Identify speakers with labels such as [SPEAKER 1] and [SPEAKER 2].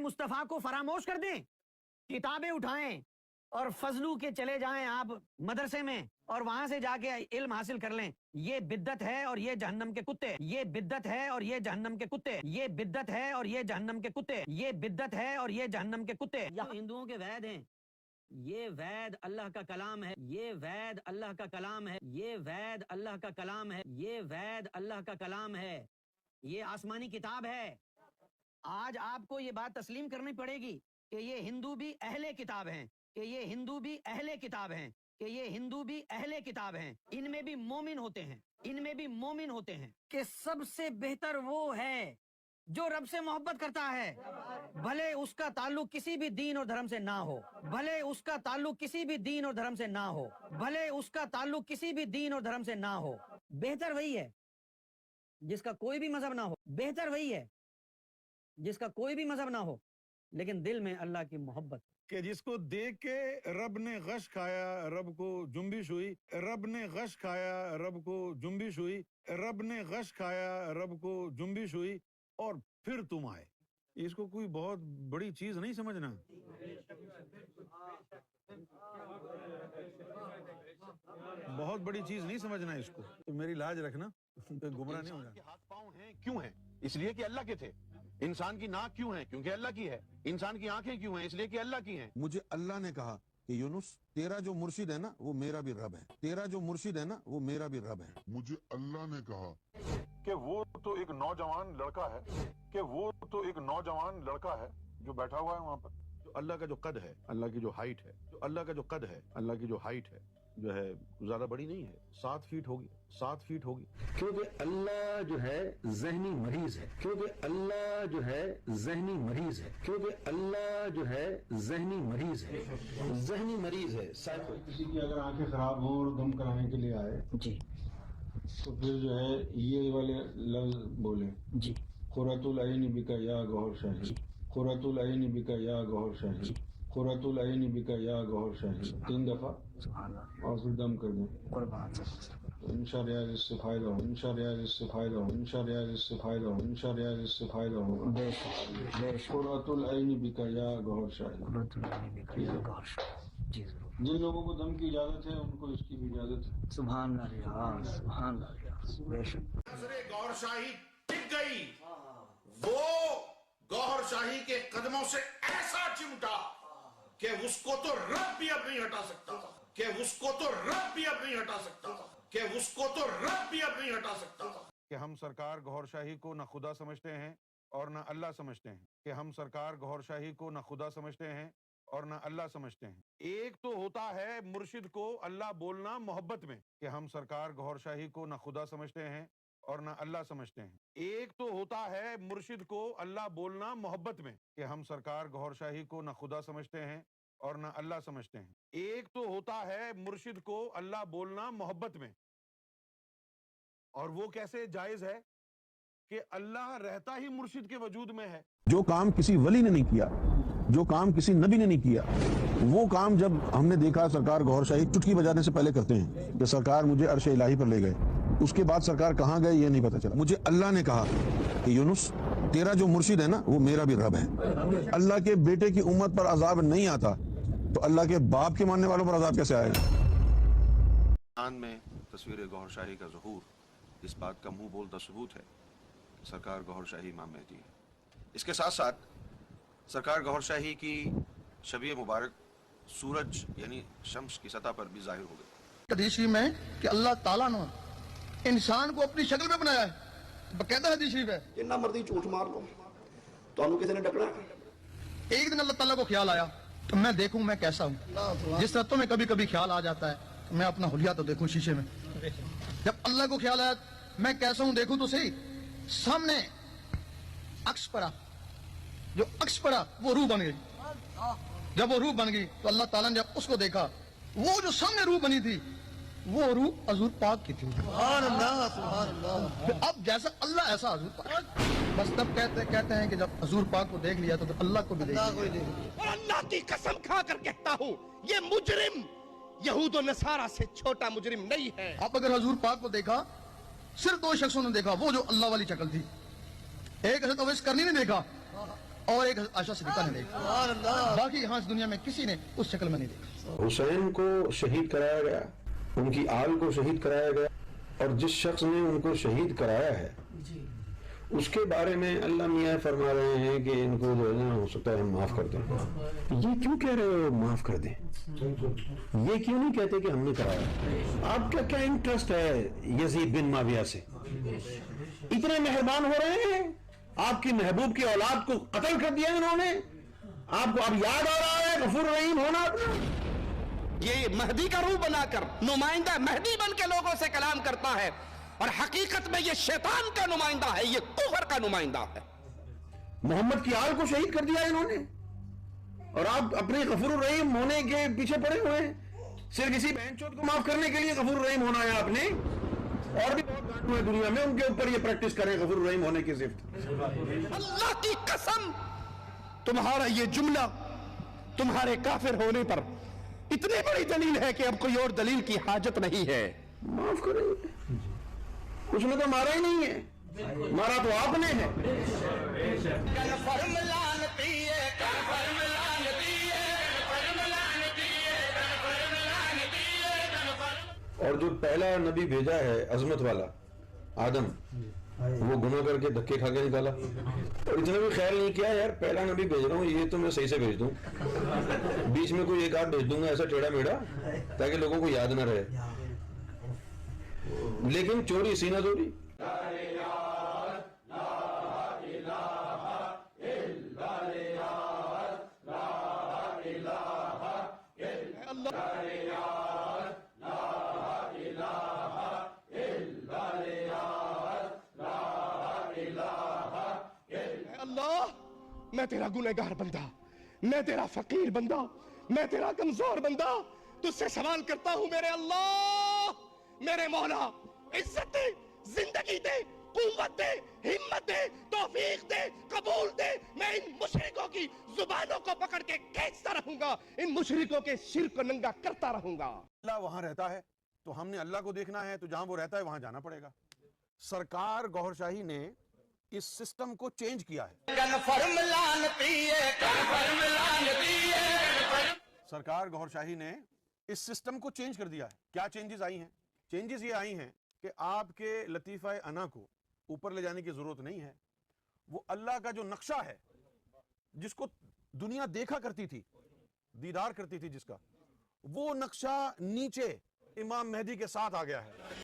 [SPEAKER 1] मुस्तफ़ा को फरामोश कर दें, किताबें उठाएं और फजलू के चले जाएं आप मदरसे में और वहां से जाके इल्म हासिल कर लें। ये बिद्दत है और ये जहन्नम के कुत्ते, ये बिद्दत है और ये जहन्नम के कुत्ते, ये बिद्दत है और ये जहन्नम के कुत्ते, ये बिद्दत है और ये जहन्नम के कुत्ते। यहाँ हिंदुओं के वैद हैं, ये वैद अल्लाह का कलाम है, ये वैद अल्लाह का कलाम है, ये वैद अल्लाह का कलाम है, ये वैद अल्लाह का कलाम है, ये आसमानी किताब है। आज आपको ये बात तस्लीम करनी पड़ेगी कि ये हिंदू भी अहले किताब हैं, कि ये हिंदू भी अहले किताब हैं, कि ये हिंदू भी अहले किताब हैं। इनमें भी मोमिन होते हैं, इनमें भी मोमिन होते हैं कि सबसे बेहतर वो है जो रब से मोहब्बत करता है, भले उसका ताल्लुक किसी भी दीन और धर्म से ना हो, भले उसका ताल्लुक किसी भी दीन और धर्म से ना हो, भले उसका ताल्लुक किसी भी दीन और धर्म से ना हो। बेहतर वही है जिसका कोई भी मजहब ना हो, बेहतर वही है जिसका कोई भी मजहब ना हो, लेकिन दिल में अल्लाह की मोहब्बत,
[SPEAKER 2] कि जिसको देख के रब ने गश खाया, रब को जुम्बिश हुई, रब ने गश खाया, रब को जुम्बिश हुई, रब ने गश खाया, रब को जुम्बिश हुई और फिर तुम आए। इसको कोई बहुत बड़ी चीज नहीं समझना। बहुत बड़ी चीज नहीं समझना इसको, तो मेरी लाज रखना, तो गुमराह नहीं हो जाना।
[SPEAKER 3] हाथ पांव हैं क्यों हैं? इसलिए कि अल्लाह के थे। इंसान की नाक क्यों है? क्योंकि अल्लाह की है। इंसान की आंखें क्यों हैं? इसलिए कि अल्लाह की हैं।
[SPEAKER 4] मुझे अल्लाह ने कहा कि यूनुस, तेरा जो मुर्शिद है ना वो मेरा भी रब है, तेरा जो मुर्शिद है ना वो मेरा भी रब है।
[SPEAKER 5] मुझे अल्लाह ने कहा
[SPEAKER 3] कि वो तो एक नौजवान लड़का है, कि वो तो एक नौजवान लड़का है जो बैठा हुआ है वहाँ पर। जो अल्लाह का जो कद है, अल्लाह की जो हाइट है, जो अल्लाह का जो कद है, अल्लाह की जो हाइट है, जो है ज्यादा बड़ी नहीं है, 7 फीट होगी, 7 फीट होगी।
[SPEAKER 6] क्योंकि अल्लाह जो है जहनी मरीज है, क्योंकि अल्लाह जो है जहनी मरीज है, क्योंकि अल्लाह जो है जहनी मरीज है, जहनी मरीज है।
[SPEAKER 7] किसी की अगर आंखें खराब हो और दम कराने के लिए आए
[SPEAKER 1] जी
[SPEAKER 7] तो फिर जो है ये वाले लफ्ज बोले
[SPEAKER 1] जी,
[SPEAKER 7] खुरतुल ऐन बिका या गौहर शाही, खुरतुल ऐन बिका या गौहर शाही, खुरतुल ऐन बिका या गौहर शाही, 3 दफा और फिर दम कर दें। तो इंशाअल्लाह इससे फायदा हो, इंशाअल्लाह इससे फायदा हो, इंशाअल्लाह इससे फायदा हो, इंशाअल्लाह इससे फायदा होगा। खुरतुल ऐन बिका या गौहर शाही। जिन लोगों को दम की इजाजत है उनको इसकी भी इजाजत है।
[SPEAKER 1] सुभान अल्लाह, सुभान अल्लाह, बेशक।
[SPEAKER 3] नजरे गौहर शाही टिक गई, वो गौहर शाही के कदमों से ऐसा चिमटा कि उसको तो रब भी अब नहीं हटा सकता, कि उसको तो रब भी अब नहीं हटा सकता, कि उसको तो रब भी अब नहीं हटा सकता।
[SPEAKER 2] कि हम सरकार गौहर शाही को न खुदा समझते हैं और न अल्लाह समझते हैं, कि हम सरकार गौहर शाही को न खुदा समझते हैं और न अल्लाह समझते हैं। एक तो होता है मुर्शिद को अल्लाह बोलना मोहब्बत में, कि हम सरकार गौहर शाही को न खुदा समझते हैं और न अल्लाह समझते हैं। एक तो होता है मुर्शिद को अल्लाह बोलना मोहब्बत में, कि हम सरकार गौहर शाही को न खुदा समझते हैं और न अल्लाह समझते हैं। एक तो होता है मुर्शिद को अल्लाह बोलना मोहब्बत में, और वो कैसे जायज है कि अल्लाह रहता ही मुर्शिद के वजूद में है।
[SPEAKER 4] जो काम किसी वली ने नहीं किया, जो काम किसी नबी ने नहीं किया, वो काम जब हमने देखा सरकार गौहर शाही चुटकी बजाने से पहले करते हैं कि सरकार मुझे अर्श इलाही पर ले गए, उसके बाद सरकार कहाँ गए ये नहीं पता चला। मुझे अल्लाह ने कहा कि यूनुस, तेरा जो मुर्शिद है ना वो मेरा भी रब है। अल्लाह के बेटे की उम्मत पर अजाब नहीं आता तो अल्लाह के बाप के मानने वालों पर अजाब कैसे आएगा।
[SPEAKER 3] में तस्वीर गौहर शाही का ज़हूर इस बात का मुंह बोलता सबूत है कि सरकार गौहर शाही इमाम मेहदी है। इसके साथ साथ सरकार गौहर शाही की शबीह मुबारक सूरज यानी शम्स की सतह पर भी जाहिर हो गई।
[SPEAKER 8] हदीस में कि अल्लाह ताला ने इंसान को अपनी शक्ल में बनाया है, बकायदा हदीस है।
[SPEAKER 9] जिन्ना मर्जी झूठ मार लो, तो किसी ने डकना।
[SPEAKER 8] एक दिन अल्लाह ताला को ख्याल आया तो मैं देखूं मैं कैसा हूं। जिस तरह तुम्हें कभी कभी ख्याल आ जाता है तो मैं अपना हुलिया तो देखूं शीशे में। जब अल्लाह को ख्याल आया मैं कैसा हूं देखूं तो सही, सामने अक्स पड़ा, जो अक्स पड़ा वो रूह बन गई। जब वो रूह बन गई तो अल्लाह ताला ने जब उसको देखा, वो जो सामने रूह बनी थी वो रूह हजूर पाक की थी। सुभान अल्लाह, सुभान अल्लाह। अब जैसा अल्लाह ऐसा हजूर पाक। बस तब कहते हैं कि जब हजूर पाक को देख लिया तो अल्लाह को भी देख लिया।
[SPEAKER 9] और अल्लाह की कसम खाकर कहता हूँ ये मुजरिम यहूद और नसारा से छोटा मुजरिम नहीं है।
[SPEAKER 8] आप अगर हजूर पाक को देखा, सिर्फ 2 शख्सों ने देखा, वो जो अल्लाह वाली शक्ल थी। एक ऐसे तो वैसे करनी नहीं देखा, اور ایک عائشہ صدیقہ نے دیکھا, باقی یہاں اس دنیا میں کسی نے اس شکل میں نہیں دیکھا.
[SPEAKER 6] حسین کو شہید کرایا گیا, ان کی آل کو شہید کرایا گیا, اور جس شخص نے ان کو شہید کرایا ہے اس کے بارے میں اللہ میاں فرما رہے ہیں کہ ان کو جو ہے نا ہو سکتا ہے ہم معاف کر دیں. یہ کیوں کہہ رہے ہو معاف کر دیں؟ یہ کیوں نہیں کہتے کہ ہم نے کرایا؟ آپ کا کیا انٹرسٹ ہے یزید بن معاویہ سے؟ اتنے مہربان ہو رہے ہیں, آپ کی محبوب کی اولاد کو قتل کر دیا انہوں نے, آپ کو اب یاد آ رہا ہے غفور رحیم ہونا اپنا؟
[SPEAKER 9] یہ مہدی کا روح بنا کر نمائندہ مہدی بن کے لوگوں سے کلام کرتا ہے, اور حقیقت میں یہ شیطان کا نمائندہ ہے, یہ کفر کا نمائندہ ہے.
[SPEAKER 6] محمد کی آل کو شہید کر دیا انہوں نے, اور آپ اپنے غفور الرحیم ہونے کے پیچھے پڑے ہوئے ہیں. صرف اسی بہن چود کو معاف کرنے کے لیے غفور الرحیم ہونا ہے آپ نے, اور بھی بہت گانٹو ہیں دنیا میں, ان کے اوپر یہ پریکٹس کریں غفور الرحیم ہونے کی صفت.
[SPEAKER 9] اللہ کی قسم, تمہارا یہ جملہ تمہارے کافر ہونے پر اتنی بڑی دلیل ہے کہ اب کوئی اور دلیل کی حاجت نہیں ہے.
[SPEAKER 6] معاف کریں, اس نے تو مارا ہی نہیں ہے, مارا تو آپ نے ہے. اور جو پہلا نبی بھیجا ہے عظمت والا آدم, وہ گناہ کر کے دھکے کھا کے نکالا, اور اتنا بھی خیال نہیں کیا یار پہلا نبی بھیج رہا ہوں یہ تو میں صحیح سے بھیج دوں, بیچ میں کوئی ایک آدھ بھیج دوں گا ایسا ٹیڑھا میڑھا تاکہ لوگوں کو یاد نہ رہے. لیکن چوری سینہ چوری.
[SPEAKER 9] اللہ, میں تیرا گنہگار بندہ, میں تیرا فقیر بندہ, میں تیرا کمزور بندہ تجھ سے سوال کرتا ہوں میرے اللہ, میرے مولا, عزت دے, زندگی دے, قوت دے, ہمت دے, توفیق دے, قبول دے. میں ان مشرکوں کی زبانوں کو پکڑ کے کھینچتا رہوں گا, ان مشرکوں کے شرک کو ننگا کرتا رہوں گا.
[SPEAKER 2] اللہ وہاں رہتا ہے تو ہم نے اللہ کو دیکھنا ہے, تو جہاں وہ رہتا ہے وہاں جانا پڑے گا. سرکار گوھر شاہی نے اس سسٹم کو چینج کیا ہے. سرکار گوھر شاہی نے اس سسٹم کو چینج کر دیا ہے. کیا چینجز آئی ہیں؟ چینجز یہ آئی ہیں کہ آپ کے لطیفہ انا کو اوپر لے جانے کی ضرورت نہیں ہے. وہ اللہ کا جو نقشہ ہے جس کو دنیا دیکھا کرتی تھی, دیدار کرتی تھی جس کا, وہ نقشہ نیچے امام مہدی کے ساتھ آ گیا ہے.